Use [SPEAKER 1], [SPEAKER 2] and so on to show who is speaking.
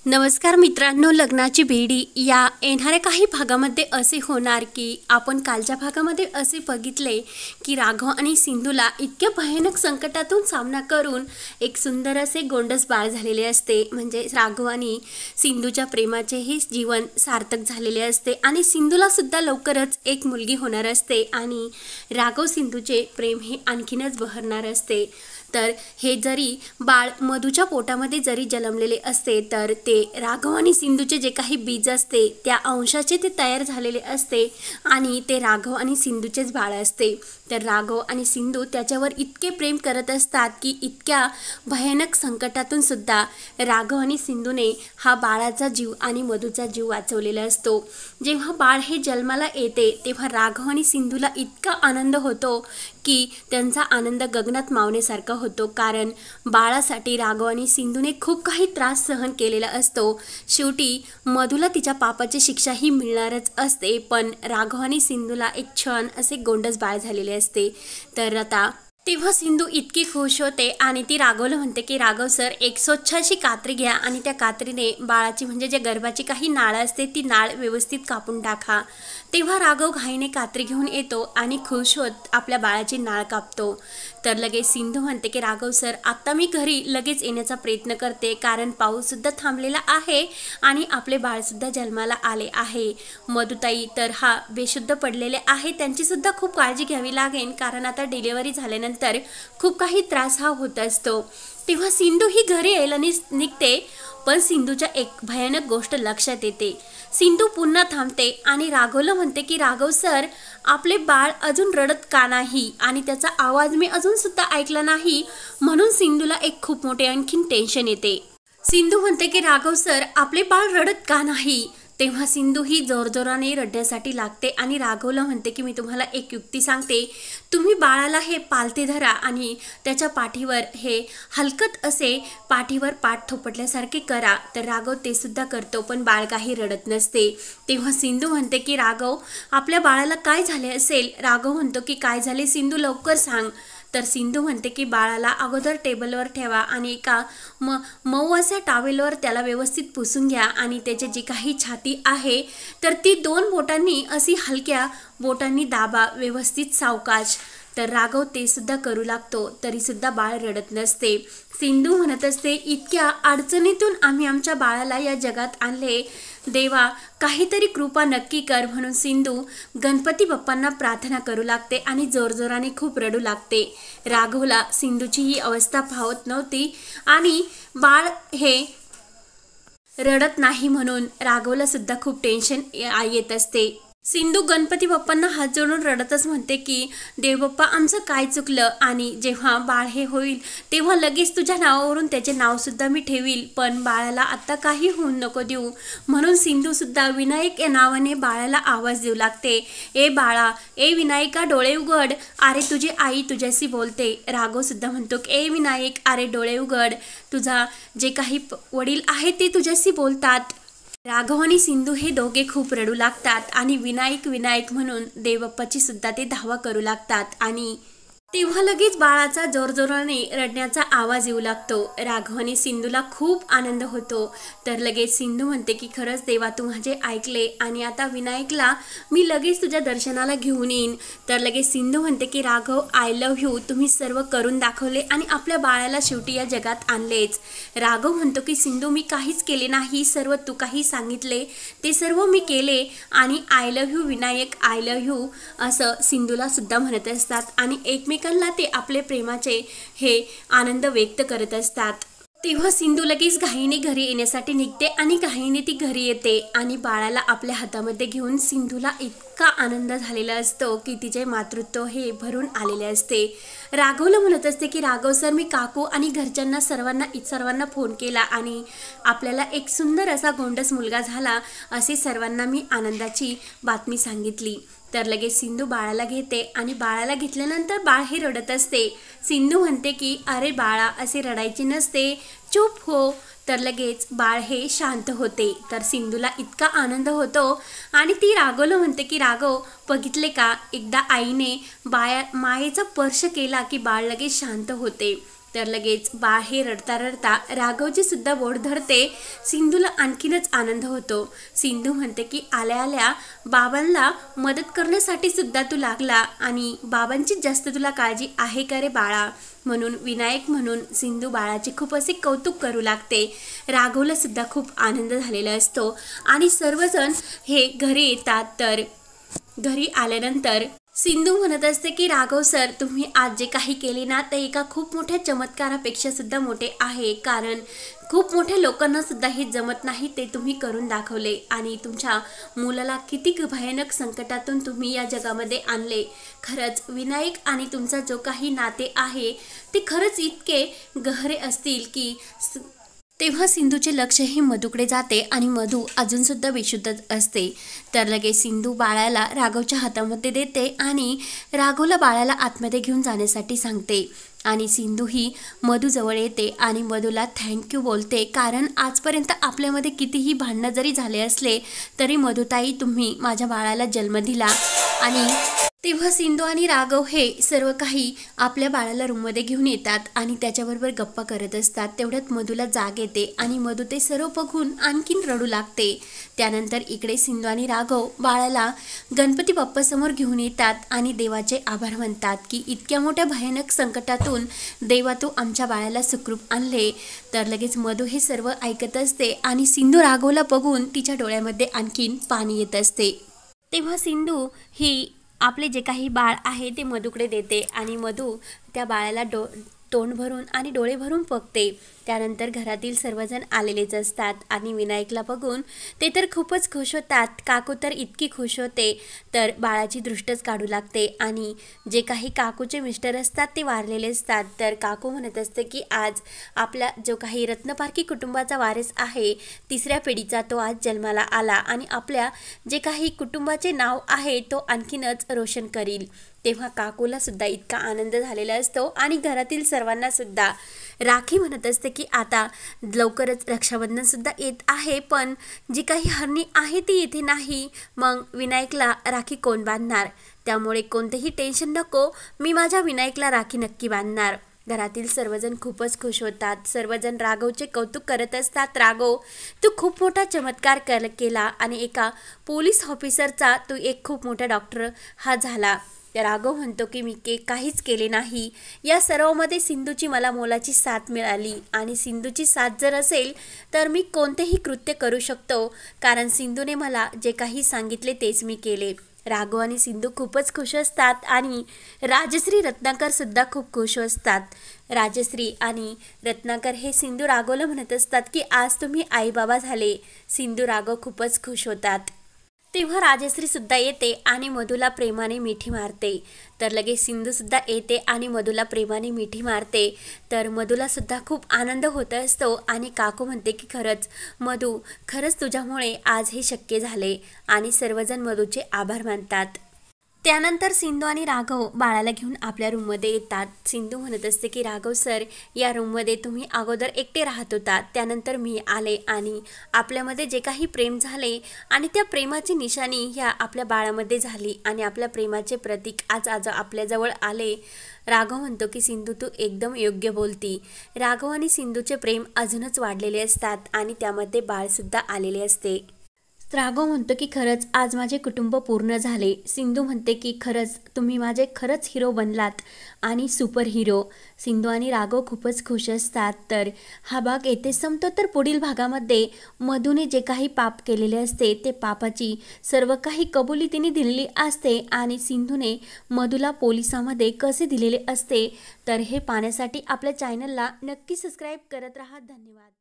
[SPEAKER 1] नमस्कार मित्रांनो, लग्नाची बेडी या येणाऱ्या काही भागामध्ये असे होणार की आपण कालच्या भागामध्ये असे बघितले की राघव आणि सिंधूला इतक्या भयानक संकटातून सामना करून एक सुंदर असे गोंडस बाळ झालेले असते। म्हणजे राघव आणि सिंधूच्या प्रेमाचे हे जीवन सार्थक झालेले असते आणि सिंधूला सुद्धा लवकरच एक मुलगी होणार असते आणि राघव सिंधूचे प्रेम हे आणखीनच बहरणार असते। तर हे जरी बाळ मधूच्या पोटामध्ये जरी जन्मलेले असते तर ते राघव आणि सिंधूचे जे काही बीज असते त्या अंशाचे ते तयार झालेले असते आणि ते राघव आणि सिंधूचेच बाळ असते। तर राघव आणि सिंधू त्याच्यावर इतके प्रेम करत असतात की इतक्या भयानक संकटातून सुद्धा राघव आणि सिंधूने हा बाळाचा जीव आणि मधूचा जीव वाचवलेला असतो। जेव्हा बाळ हे जन्माला येते तेव्हा राघव आणि सिंधूला इतका आनंद होतो की त्यांचा आनंद गगनात मावण्यासारखा होतो, कारण बाळासाठी राघव आणि सिंधूने खूप काही त्रास सहन केलेला असतो। शेवटी मधूला तिच्या पापाची शिक्षा ही मिळणारच असते, पण राघव आणि सिंधूला एक छान असे गोंडस बाळ झालेले असते। तर आता तेव्हा सिंधू इतकी खुश होते आणि ती राघवला म्हणते की राघव सर, एक स्वच्छ अशी कात्री घ्या आणि त्या कात्रीने बाळाची म्हणजे जे गर्भाची काही नाळ असते ती नाळ व्यवस्थित कापून टाका। तेव्हा राघव घाईने कात्री घेऊन येतो आणि खुश होत आपल्या बाळाची नाळ कापतो। तर लगेच सिंधू म्हणते की राघव सर, आता मी घरी लगेच येण्याचा प्रयत्न करते, कारण पाऊस सुद्धा थांबलेला आहे आणि आपले बाळ सुद्धा जन्माला आले आहे। मधुताई तर हा बेशुद्ध पडलेले आहे, त्यांची सुद्धा खूप काळजी घ्यावी लागेल, कारण आता डिलिव्हरी झाल्यानंतर खूप काही त्रास हा होत असतो। तेव्हा सिंधू ही घरी यायला निघते, पण सिंधूच्या एक भयानक गोष्ट लक्षात येते। सिंधू पुन्हा थांबते आणि राघवला म्हणते की राघव सर, आपले बाळ अजून रडत का नाही आणि त्याचा आवाज मी अजून सुद्धा ऐकला नाही, म्हणून सिंधूला एक खूप मोठे आणखीन टेन्शन येते। सिंधू म्हणते की राघव सर, आपले बाळ रडत का नाही। तेव्हा सिंधू ही जोरजोराने रडण्यासाठी लागते आणि राघवला म्हणते की मी तुम्हाला एक युक्ती सांगते, तुम्ही बाळाला हे पालथे धरा आणि त्याच्या पाठीवर हे हलकत असे पाठीवर पाठ थोपटल्यासारखे करा। तर राघव ते सुद्धा करतो, पण बाळ काही रडत नसते। तेव्हा सिंधू म्हणते की राघव, आपल्या बाळाला काय झाले असेल। राघव म्हणतो की काय झाले सिंधू, लवकर सांग। तर सिंधू म्हणते की बाळाला अगोदर टेबलवर ठेवा आणि एका मऊ अशा टॉवेलवर त्याला व्यवस्थित पुसून घ्या आणि त्याची जी काही छाती आहे तर ती 2 बोटांनी अशी हलक्या बोटांनी दाबा, व्यवस्थित सावकाश। तर राघव ते सुद्धा करू लागतो, तरी सुद्धा बाळ रडत नसते। सिंधू म्हणत असते, इतक्या अडचणीतून आम्ही आमच्या बाळाला या जगात आणले, देवा काहीतरी कृपा नक्की कर, म्हणून सिंधू गणपती बाप्पांना प्रार्थना करू लागते आणि जोरजोराने खूप रडू लागते। राघवला सिंधूची ही अवस्था पाहत नव्हती आणि बाळ हे रडत नाही म्हणून राघवला सुद्धा खूप टेन्शन येत असते। सिंधू गणपती बाप्पांना हात जोडून रडतच म्हणते की देव बाप्पा, आमचं काय चुकलं आणि जेव्हा बाळ हे होईल तेव्हा लगेच तुझ्या नावावरून त्याचे नाव सुद्धा मी ठेवील, पण बाळाला आता काही होऊन नको देऊ। म्हणून सिंधू सुद्धा विनायक या नावाने बाळाला आवाज देऊ लागते, ए बाळा, ए विनायका डोळे उघड, अरे तुझी आई तुझ्याशी बोलते। राघव सुद्धा म्हणतो की ए विनायक, अरे डोळे उघड, तुझा जे काही वडील आहेत ते तुझ्याशी बोलतात। राघव आणि सिंधू हे दोघे खूप रडू लागतात आणि विनायक विनायक म्हणून देवबाप्पाची सुद्धा ते धावा करू लागतात आणि तेव्हा लगेच बाळाचा जोरजोराने रडण्याचा आवाज येऊ लागतो। राघव आणि सिंधूला खूप आनंद होतो। तर लगेच सिंधू म्हणते की खरंच देवा, तू माझे ऐकले आणि आता विनायकला मी लगेच तुझ्या दर्शनाला घेऊन येईन। तर लगेच सिंधू म्हणते की राघव, आय लव्ह यू, तुम्ही सर्व करून दाखवले आणि आपल्या बाळाला शेवटी या जगात आणलेच। राघव म्हणतो की सिंधू, मी काहीच केले नाही, सर्व तू काही सांगितले ते सर्व मी केले आणि I love you Vinayak, I love you असं सिंधूला सुद्धा म्हणत असतात आणि एकमेकांना ते आपले प्रेमाचे हे आनंद व्यक्त करत असतात। तेव्हा सिंधू लगेच घाईने घरी येण्यासाठी निघते आणि घाईने ती घरी येते आणि बाळाला आपल्या हातामध्ये घेऊन सिंधूला इतका आनंद झालेला असतो की तिचे मातृत्व हे भरून आलेले असते। राघवला म्हणत असते की राघव सर, मी काकू आणि घरच्यांना सर्वांना फोन केला आणि आपल्याला एक सुंदर असा गोंडस मुलगा झाला असे सर्वांना मी आनंदाची बातमी सांगितली। तर लगेच सिंधू बाळाला घेते आणि बाळाला घेतल्यानंतर बाळ हे रडत असते। सिंधू म्हणते की अरे बाळा, असे रडायचे नसते, चूप हो। तर लगेच बाळ हे शांत होते। तर सिंधूला इतका आनंद होतो आणि ती राघवला म्हणते की राघव, बघितले का, एकदा आईने मायेचा स्पर्श केला की बाळ लगेच शांत होते। तर लगेच बाळ हे रडता रडता राघवची सुद्धा बोट धरते. सिंधूला आणखीनच आनंद होतो. सिंधू म्हणते की आल्या आल्या बाबांना मदत करण्यासाठी सुद्धा तू लागला आणि बाबांची जास्त तुला काळजी आहे का रे बाळा. म्हणून विनायक म्हणून सिंधू बाळाचे खूप असे कौतुक करू लागते. राघवला सुद्धा खूप आनंद झालेला असतो आणि सर्वजण हे घरी येतात. तर घरी आल्यानंतर सिंधू म्हणत असते की राघव सर, तुम्ही आज जे काही केले ना ते एका खूप मोठ्या चमत्कारापेक्षा सुद्धा मोठे आहे. कारण खूप मोठ्या लोकांना सुद्धा हे जमत नाही ते तुम्ही करून दाखवले आणि तुमच्या मुलाला किती भयानक संकटातून तुम्ही या जगामध्ये आणले. खरंच विनायक आणि तुमचा जो काही नाते आहे ते खरंच इतके गहरे असतील की तेव्हा सिंधूचे लक्ष हे मधूकडे जाते आणि मधू अजूनसुद्धा बेशुद्धच असते. तर लगेच सिंधू बाळाला राघवच्या हातामध्ये देते आणि राघवला बाळाला आतमध्ये घेऊन जाण्यासाठी सांगते. आणि सिंधू ही मधूजवळ येते आणि मधूला थँक्यू बोलते. कारण आजपर्यंत आपल्यामध्ये कितीही भांडणं जरी झाले असले तरी मधुताई तुम्ही माझ्या बाळाला जन्म दिला. आणि तेव्हा सिंधू आणि राघव हे सर्व काही आपल्या बाळाला रूममध्ये घेऊन येतात आणि त्याच्याबरोबर गप्पा करत असतात. तेवढ्यात मधूला जाग येते आणि मधू ते सर्व बघून आणखीन रडू लागते. त्यानंतर इकडे सिंधू आणि राघव बाळाला गणपती बाप्पासमोर घेऊन येतात आणि देवाचे आभार मानतात की इतक्या मोठ्या भयानक संकटातून देवा तू आमच्या बाळाला सुखरूप आणले. तर लगेच मधू हे सर्व ऐकत असते आणि सिंधू राघवला बघून तिच्या डोळ्यामध्ये आणखीन पाणी येत असते. तेव्हा सिंधू ही आपले जे काही बाळ आहे ते मधूकडे देते आणि मधू त्या बाळाला तोंड भरून आणि डोळे भरून बघते. त्यानंतर घरातील सर्वजण आलेलेच असतात आणि विनायकला बघून ते तर खूपच खुश होतात. काकू तर इतकी खुश होते तर बाळाची दृष्टच काढू लागते. आणि जे काही काकूचे मिस्टर असतात ते वारलेले असतात. तर काकू म्हणत असते की आज आपला जो काही रत्नपारखी कुटुंबाचा वारस आहे तिसऱ्या पिढीचा तो आज जन्माला आला आणि आपल्या जे काही कुटुंबाचे नाव आहे तो आणखीनच रोशन करील. तेव्हा काकूला सुद्धा इतका आनंद झालेला असतो आणि घरातील सर्वांना सुद्धा. राखी म्हणत असते की आता लवकरच रक्षाबंधन सुद्धा येत आहे पण जी काही हरणी आहे ती इथे नाही. मग विनायकला राखी कोण बांधणार. त्यामुळे कोणतेही टेन्शन नको, मी माझ्या विनायकला राखी नक्की बांधणार. घरातील सर्वजण खूपच खुश होतात. सर्वजण राघवचे कौतुक करत असतात. राघव, तू खूप मोठा चमत्कार केला आणि एका पोलीस ऑफिसरचा तू एक खूप मोठा डॉक्टर हा झाला. राघव म्हणतो की मी काहीच केले नाही. या सर्वांमध्ये सिंधूची मला मोलाची साथ मिळाली आणि सिंधूची साथ जर असेल तर मी कोणतेही कृत्य करू शकतो. कारण सिंधूने मला जे काही सांगितले तेच मी केले. राघव आणि सिंधू खूपच खुश असतात आणि राजश्री रत्नाकर सुद्धा खूप खुश असतात. राजश्री आणि रत्नाकर हे सिंधू राघवला म्हणत असतात की आज तुम्ही आई बाबा झाले. सिंधू राघव खूपच खुश होतात. तेव्हा राजश्री सुद्धा येते आणि मधूला प्रेमाने मिठी मारते. तर लगेच सिंधू सुद्धा येते आणि मधूला प्रेमाने मिठी मारते. तर मधूला सुद्धा खूप आनंद होत असतो आणि काकू म्हणते की खरंच मधू, खरंच तुझ्यामुळे आज हे शक्य झाले आणि सर्वजण मधूचे आभार मानतात. त्यानंतर सिंधू आणि राघव बाळाला घेऊन आपल्या रूममध्ये येतात. सिंधू म्हणत असते की राघव सर, या रूममध्ये तुम्ही अगोदर एकटे राहत होता, त्यानंतर मी आले आणि आपल्यामध्ये जे काही प्रेम झाले आणि त्या प्रेमाची निशाणी ह्या आपल्या बाळामध्ये झाली आणि आपल्या प्रेमाचे प्रतीक आज आपल्याजवळ आले. राघव म्हणतो की सिंधू तू एकदम योग्य बोलती. राघव आणि सिंधूचे प्रेम अजूनच वाढलेले असतात आणि त्यामध्ये बाळसुद्धा आलेले असते. राघव म्हणतो की खरंच आज माझे कुटुंब पूर्ण झाले. सिंधू म्हणते की खरंच तुम्ही माझे खरंच हिरो बनलात आणि सुपर हिरो. सिंधू आणि राघव खूपच खुश असतात. तर हा भाग येथे संपतो. तर पुढील भागामध्ये मधूने जे काही पाप केलेले असते ते पापाची सर्व काही कबुली तिने दिलेली असते आणि सिंधूने मधूला पोलिसामध्ये कसे दिलेले असते. तर हे पाहण्यासाठी आपल्या चॅनलला नक्की सबस्क्राईब करत राहा. धन्यवाद.